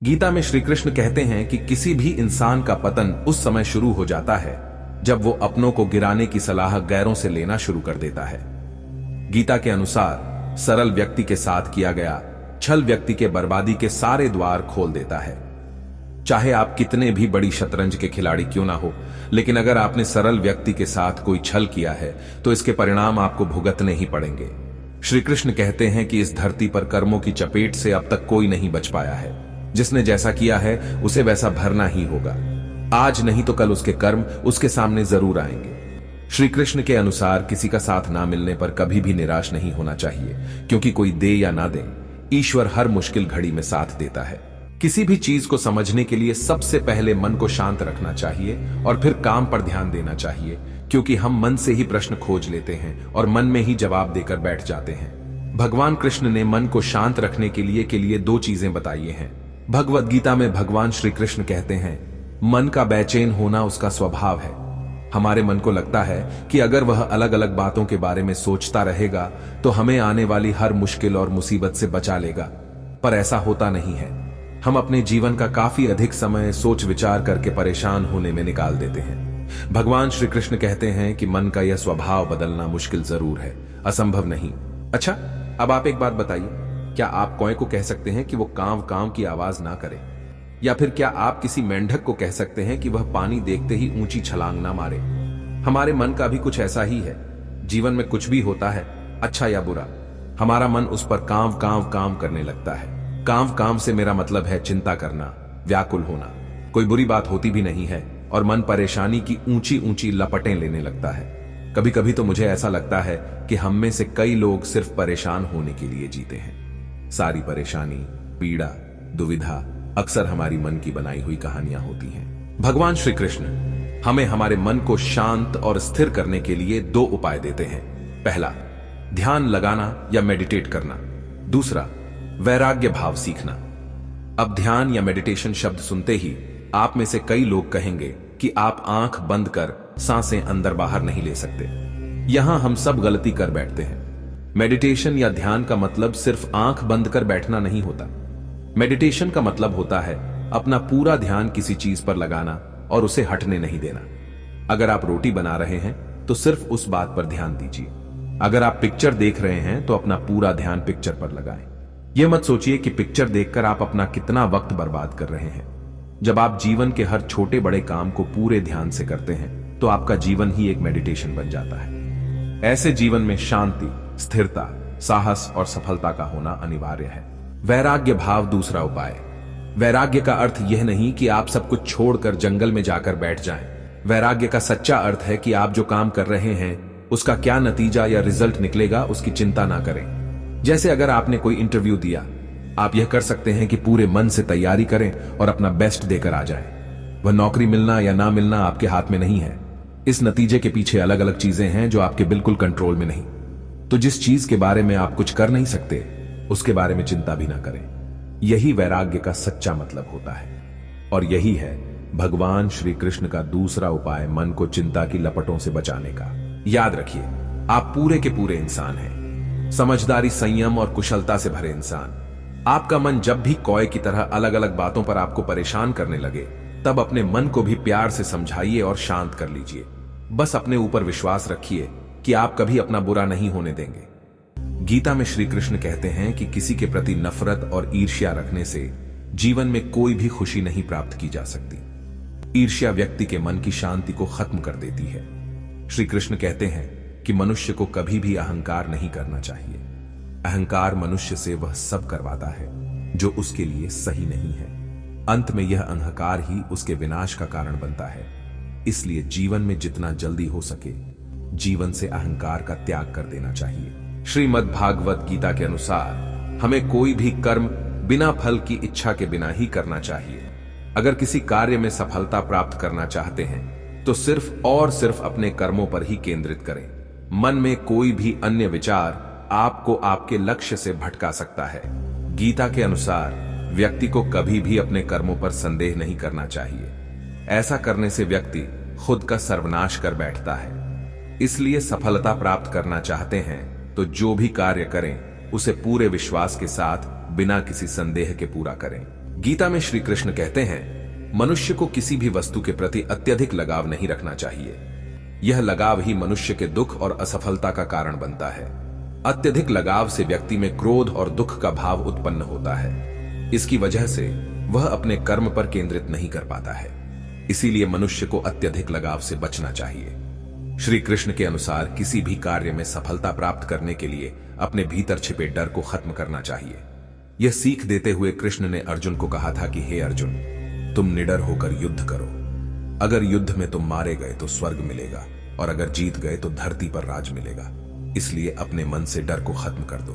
गीता में श्री कृष्ण कहते हैं कि किसी भी इंसान का पतन उस समय शुरू हो जाता है जब वो अपनों को गिराने की सलाह गैरों से लेना शुरू कर देता है। गीता के अनुसार सरल व्यक्ति के साथ किया गया छल व्यक्ति के बर्बादी के सारे द्वार खोल देता है। चाहे आप कितने भी बड़ी शतरंज के खिलाड़ी क्यों ना हो, लेकिन अगर आपने सरल व्यक्ति के साथ कोई छल किया है तो इसके परिणाम आपको भुगतने ही पड़ेंगे। श्री कृष्ण कहते हैं कि इस धरती पर कर्मों की चपेट से अब तक कोई नहीं बच पाया है। जिसने जैसा किया है उसे वैसा भरना ही होगा। आज नहीं तो कल उसके कर्म उसके सामने जरूर आएंगे। श्री कृष्ण के अनुसार किसी का साथ ना मिलने पर कभी भी निराश नहीं होना चाहिए, क्योंकि कोई दे या ना दे, ईश्वर हर मुश्किल घड़ी में साथ देता है। किसी भी चीज को समझने के लिए सबसे पहले मन को शांत रखना चाहिए और फिर काम पर ध्यान देना चाहिए, क्योंकि हम मन से ही प्रश्न खोज लेते हैं और मन में ही जवाब देकर बैठ जाते हैं। भगवान कृष्ण ने मन को शांत रखने के लिए दो चीजें बताई हैं। भगवद गीता में भगवान श्री कृष्ण कहते हैं, मन का बेचैन होना उसका स्वभाव है। हमारे मन को लगता है कि अगर वह अलग अलग बातों के बारे में सोचता रहेगा तो हमें आने वाली हर मुश्किल और मुसीबत से बचा लेगा, पर ऐसा होता नहीं है। हम अपने जीवन का काफी अधिक समय सोच विचार करके परेशान होने में निकाल देते हैं। भगवान श्री कृष्ण कहते हैं कि मन का यह स्वभाव बदलना मुश्किल जरूर है, असंभव नहीं। अच्छा, अब आप एक बात बताइए, क्या आप कौए को कह सकते हैं कि वो कांव कांव की आवाज ना करे? या फिर क्या आप किसी मेंढक को कह सकते हैं कि वह पानी देखते ही ऊंची छलांग ना मारे? हमारे मन का भी कुछ ऐसा ही है। जीवन में कुछ भी होता है, अच्छा या बुरा, हमारा मन उस पर कांव कांव काम करने लगता है। कांव काम से मेरा मतलब है चिंता करना, व्याकुल होना। कोई बुरी बात होती भी नहीं है और मन परेशानी की ऊंची ऊंची लपटें लेने लगता है। कभी कभी तो मुझे ऐसा लगता है कि हम में से कई लोग सिर्फ परेशान होने के लिए जीते हैं। सारी परेशानी, पीड़ा, दुविधा अक्सर हमारी मन की बनाई हुई कहानियां होती हैं। भगवान श्री कृष्ण हमें हमारे मन को शांत और स्थिर करने के लिए दो उपाय देते हैं। पहला, ध्यान लगाना या मेडिटेट करना। दूसरा, वैराग्य भाव सीखना। अब ध्यान या मेडिटेशन शब्द सुनते ही आप में से कई लोग कहेंगे कि आप आंख बंद कर सांसें अंदर बाहर नहीं ले सकते। यहां हम सब गलती कर बैठते हैं। मेडिटेशन या ध्यान का मतलब सिर्फ आंख बंद कर बैठना नहीं होता। मेडिटेशन का मतलब होता है अपना पूरा ध्यान किसी चीज पर लगाना और उसे हटने नहीं देना। अगर आप रोटी बना रहे हैं तो सिर्फ उस बात पर ध्यान दीजिए। अगर आप पिक्चर देख रहे हैं तो अपना पूरा ध्यान पिक्चर पर लगाएं। यह मत सोचिए कि पिक्चर देखकर आप अपना कितना वक्त बर्बाद कर रहे हैं। जब आप जीवन के हर छोटे बड़े काम को पूरे ध्यान से करते हैं तो आपका जीवन ही एक मेडिटेशन बन जाता है। ऐसे जीवन में शांति, स्थिरता, साहस और सफलता का होना अनिवार्य है। वैराग्य भाव दूसरा उपाय। वैराग्य का अर्थ यह नहीं कि आप सब कुछ छोड़कर जंगल में जाकर बैठ जाएं। वैराग्य का सच्चा अर्थ है कि आप जो काम कर रहे हैं उसका क्या नतीजा या रिजल्ट निकलेगा उसकी चिंता ना करें। जैसे अगर आपने कोई इंटरव्यू दिया, आप यह कर सकते हैं कि पूरे मन से तैयारी करें और अपना बेस्ट देकर आ जाएं। वह नौकरी मिलना या ना मिलना आपके हाथ में नहीं है। इस नतीजे के पीछे अलग अलग चीजें हैं जो आपके बिल्कुल कंट्रोल में नहीं। तो जिस चीज के बारे में आप कुछ कर नहीं सकते उसके बारे में चिंता भी ना करें। यही वैराग्य का सच्चा मतलब होता है। और यही है भगवान श्री कृष्ण का दूसरा उपाय, मन को चिंता की लपटों से बचाने का। याद रखिए, आप पूरे के पूरे इंसान हैं, समझदारी, संयम और कुशलता से भरे इंसान। आपका मन जब भी कौए की तरह अलग अलग बातों पर आपको परेशान करने लगे, तब अपने मन को भी प्यार से समझाइए और शांत कर लीजिए। बस अपने ऊपर विश्वास रखिए कि आप कभी अपना बुरा नहीं होने देंगे। गीता में श्री कृष्ण कहते हैं कि किसी के प्रति नफरत और ईर्ष्या रखने से जीवन में कोई भी खुशी नहीं प्राप्त की जा सकती। ईर्ष्या व्यक्ति के मन की शांति को खत्म कर देती है। श्री कृष्ण कहते हैं कि मनुष्य को कभी भी अहंकार नहीं करना चाहिए। अहंकार मनुष्य से वह सब करवाता है जो उसके लिए सही नहीं है। अंत में यह अहंकार ही उसके विनाश का कारण बनता है। इसलिए जीवन में जितना जल्दी हो सके जीवन से अहंकार का त्याग कर देना चाहिए। श्रीमद् भागवत गीता के अनुसार हमें कोई भी कर्म बिना फल की इच्छा के बिना ही करना चाहिए। अगर किसी कार्य में सफलता प्राप्त करना चाहते हैं तो सिर्फ और सिर्फ अपने कर्मों पर ही केंद्रित करें। मन में कोई भी अन्य विचार आपको आपके लक्ष्य से भटका सकता है। गीता के अनुसार व्यक्ति को कभी भी अपने कर्मों पर संदेह नहीं करना चाहिए। ऐसा करने से व्यक्ति खुद का सर्वनाश कर बैठता है। इसलिए सफलता प्राप्त करना चाहते हैं तो जो भी कार्य करें उसे पूरे विश्वास के साथ बिना किसी संदेह के पूरा करें। गीता में श्री कृष्ण कहते हैं, मनुष्य को किसी भी वस्तु के प्रति अत्यधिक लगाव नहीं रखना चाहिए। यह लगाव ही मनुष्य के दुख और असफलता का कारण बनता है। अत्यधिक लगाव से व्यक्ति में क्रोध और दुख का भाव उत्पन्न होता है। इसकी वजह से वह अपने कर्म पर केंद्रित नहीं कर पाता है। इसीलिए मनुष्य को अत्यधिक लगाव से बचना चाहिए। श्री कृष्ण के अनुसार किसी भी कार्य में सफलता प्राप्त करने के लिए अपने भीतर छिपे डर को खत्म करना चाहिए। यह सीख देते हुए कृष्ण ने अर्जुन को कहा था कि हे अर्जुन, तुम निडर होकर युद्ध करो। अगर युद्ध में तुम मारे गए तो स्वर्ग मिलेगा और अगर जीत गए तो धरती पर राज मिलेगा। इसलिए अपने मन से डर को खत्म कर दो।